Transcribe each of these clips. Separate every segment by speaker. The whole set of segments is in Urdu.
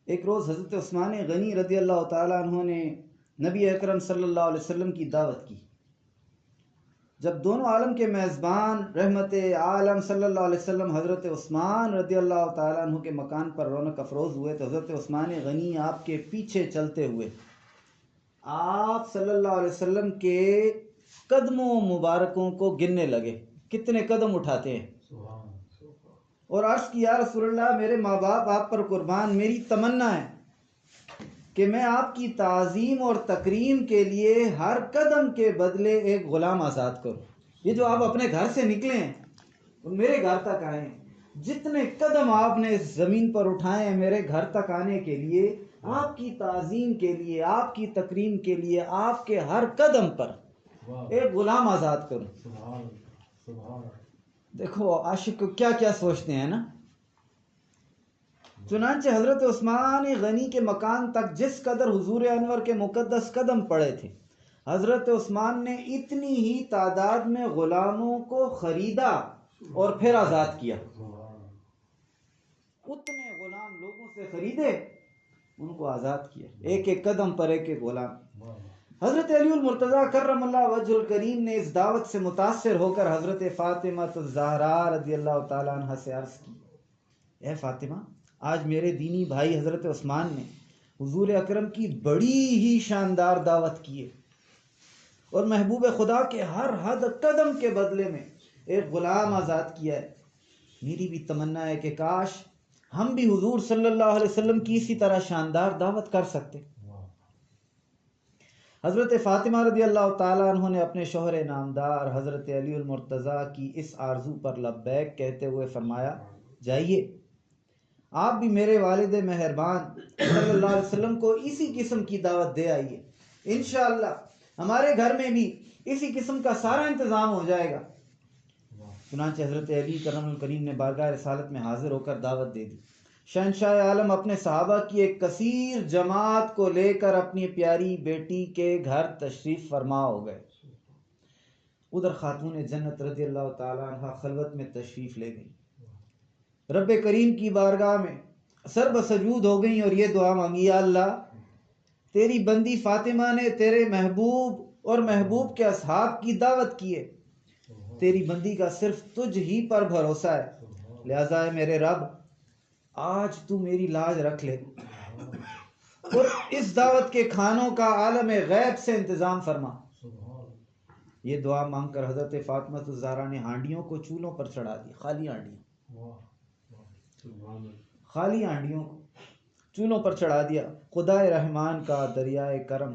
Speaker 1: ایک روز حضرت عثمان غنی رضی اللہ تعالیٰ عنہ نے نبی اکرم صلی اللہ علیہ وسلم کی دعوت کی۔ جب دونوں عالم کے میزبان رحمت عالم صلی اللہ علیہ وسلم حضرت عثمان رضی اللہ تعالیٰ عنہ کے مکان پر رونق افروز ہوئے تو حضرت عثمان غنی آپ کے پیچھے چلتے ہوئے آپ صلی اللہ علیہ وسلم کے قدموں مبارکوں کو گننے لگے، کتنے قدم اٹھاتے ہیں، اور عرض کی یا رسول اللہ میرے ماں باپ آپ پر قربان، میری تمنا ہے کہ میں آپ کی تعظیم اور تکریم کے لیے ہر قدم کے بدلے ایک غلام آزاد کروں۔ یہ جو آپ اپنے گھر سے نکلے ہیں اور میرے گھر تک آئے ہیں، جتنے قدم آپ نے اس زمین پر اٹھائے ہیں میرے گھر تک آنے کے لیے، آپ کی تعظیم کے لیے، آپ کی تکریم کے لیے، آپ کے ہر قدم پر ایک غلام آزاد کروں۔ دیکھو عاشق کیا کیا سوچتے ہیں نا۔ چنانچہ حضرت عثمان غنی کے مکان تک جس قدر حضور انور کے مقدس قدم پڑے تھے، حضرت عثمان نے اتنی ہی تعداد میں غلاموں کو خریدا اور پھر آزاد کیا۔ اتنے غلام لوگوں سے خریدے، ان کو آزاد کیا، ایک ایک قدم پر ایک ایک غلام۔ حضرت علی المرتضیٰ کرم اللہ وجہ الکریم نے اس دعوت سے متاثر ہو کر حضرت فاطمہ الزہراء رضی اللہ تعالیٰ عنہ سے عرض کی، اے فاطمہ، آج میرے دینی بھائی حضرت عثمان نے حضور اکرم کی بڑی ہی شاندار دعوت کی ہے اور محبوب خدا کے ہر حد قدم کے بدلے میں ایک غلام آزاد کیا ہے۔ میری بھی تمنا ہے کہ کاش ہم بھی حضور صلی اللہ علیہ وسلم کی اسی طرح شاندار دعوت کر سکتے۔ حضرت فاطمہ رضی اللہ تعالیٰ عنہ نے اپنے شوہر نامدار حضرت علی المرتضیٰ کی اس آرزو پر لبیک کہتے ہوئے فرمایا، جائیے آپ بھی میرے والد مہربان صلی اللہ علیہ وسلم کو اسی قسم کی دعوت دے آئیے، انشاءاللہ ہمارے گھر میں بھی اسی قسم کا سارا انتظام ہو جائے گا۔ چنانچہ حضرت علی کرم الکریم نے بارگاہ رسالت میں حاضر ہو کر دعوت دے دی۔ شہنشاہ عالم اپنے صحابہ کی ایک کثیر جماعت کو لے کر اپنی پیاری بیٹی کے گھر تشریف فرما ہو گئے۔ ادھر خاتون جنت رضی اللہ تعالیٰ عنہ خلوت میں تشریف لے گئی، رب کریم کی بارگاہ میں سر بسجود ہو گئیں اور یہ دعا مانگی، یا اللہ تیری بندی فاطمہ نے تیرے محبوب اور محبوب کے اصحاب کی دعوت کی ہے، تیری بندی کا صرف تجھ ہی پر بھروسہ ہے، لہذا ہے میرے رب آج تو میری لاج رکھ لے اور اس دعوت کے کھانوں کا عالم غیب سے انتظام فرما۔ یہ دعا مانگ کر حضرت فاطمہ الزہرا نے ہانڈیوں کو چولہوں پر چڑھا دی، خالی ہانڈیوں کو چولہوں پر چڑھا دیا۔ خدا رحمان کا دریائے کرم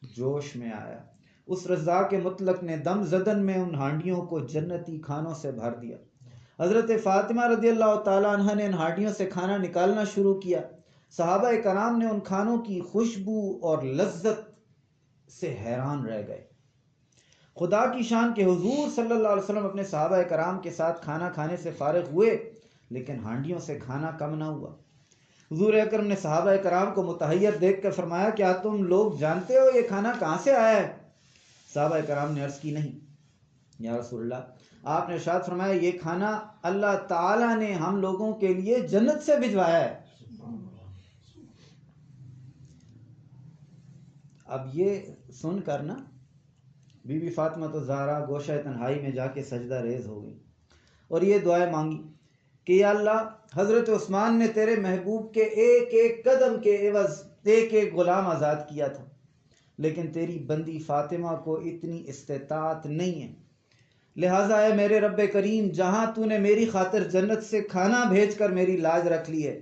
Speaker 1: جوش میں آیا، اس رزاق مطلق نے دم زدن میں ان ہانڈیوں کو جنتی کھانوں سے بھر دیا۔ حضرت فاطمہ رضی اللہ تعالیٰ عنہ نے ان ہانڈیوں سے کھانا نکالنا شروع کیا۔ صحابہ کرام نے ان کھانوں کی خوشبو اور لذت سے حیران رہ گئے۔ خدا کی شان کہ حضور صلی اللہ علیہ وسلم اپنے صحابہ کرام کے ساتھ کھانا کھانے سے فارغ ہوئے، لیکن ہانڈیوں سے کھانا کم نہ ہوا۔ حضور اکرم نے صحابہ کرام کو متحیر دیکھ کر فرمایا، کیا تم لوگ جانتے ہو یہ کھانا کہاں سے آیا ہے؟ صحابہ کرام نے عرض کی، نہیں یا رسول اللہ۔ آپ نے ارشاد فرمایا، یہ کھانا اللہ تعالیٰ نے ہم لوگوں کے لیے جنت سے بھجوایا ہے۔ اب یہ سن کر نا بی بی فاطمہ الزہرا گوشہ تنہائی میں جا کے سجدہ ریز ہو گئی اور یہ دعائیں مانگی کہ یا اللہ حضرت عثمان نے تیرے محبوب کے ایک ایک قدم کے عوض ایک ایک غلام آزاد کیا تھا، لیکن تیری بندی فاطمہ کو اتنی استطاعت نہیں ہے، لہٰذا اے میرے رب کریم جہاں تو نے میری خاطر جنت سے کھانا بھیج کر میری لاج رکھ لی ہے،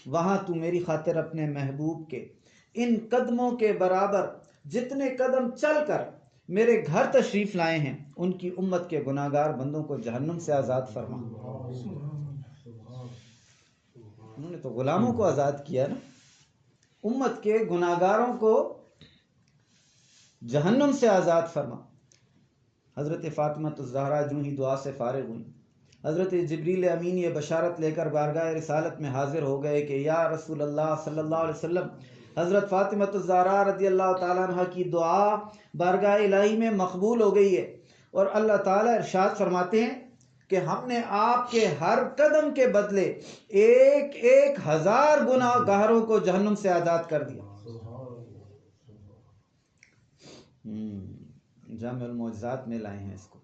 Speaker 1: وہاں تو میری خاطر اپنے محبوب کے ان قدموں کے برابر جتنے قدم چل کر میرے گھر تشریف لائے ہیں ان کی امت کے گناہگار بندوں کو جہنم سے آزاد فرما۔ انہوں نے تو غلاموں کو آزاد کیا نا، امت کے گناہگاروں کو جہنم سے آزاد فرما۔ حضرت فاطمہ الزہرا جو ہی دعا سے فارغ ہوئی، حضرت جبریل امین یہ بشارت لے کر بارگاہ رسالت میں حاضر ہو گئے کہ یا رسول اللہ صلی اللہ علیہ وسلم، حضرت فاطمہ الزہرا رضی اللہ تعالیٰ عنہ کی دعا بارگاہ الہی میں مقبول ہو گئی ہے، اور اللہ تعالیٰ ارشاد فرماتے ہیں کہ ہم نے آپ کے ہر قدم کے بدلے 1,000 گناہ گاروں کو جہنم سے آزاد کر دیا۔ جامع المعجزات میں لائے ہیں اس کو۔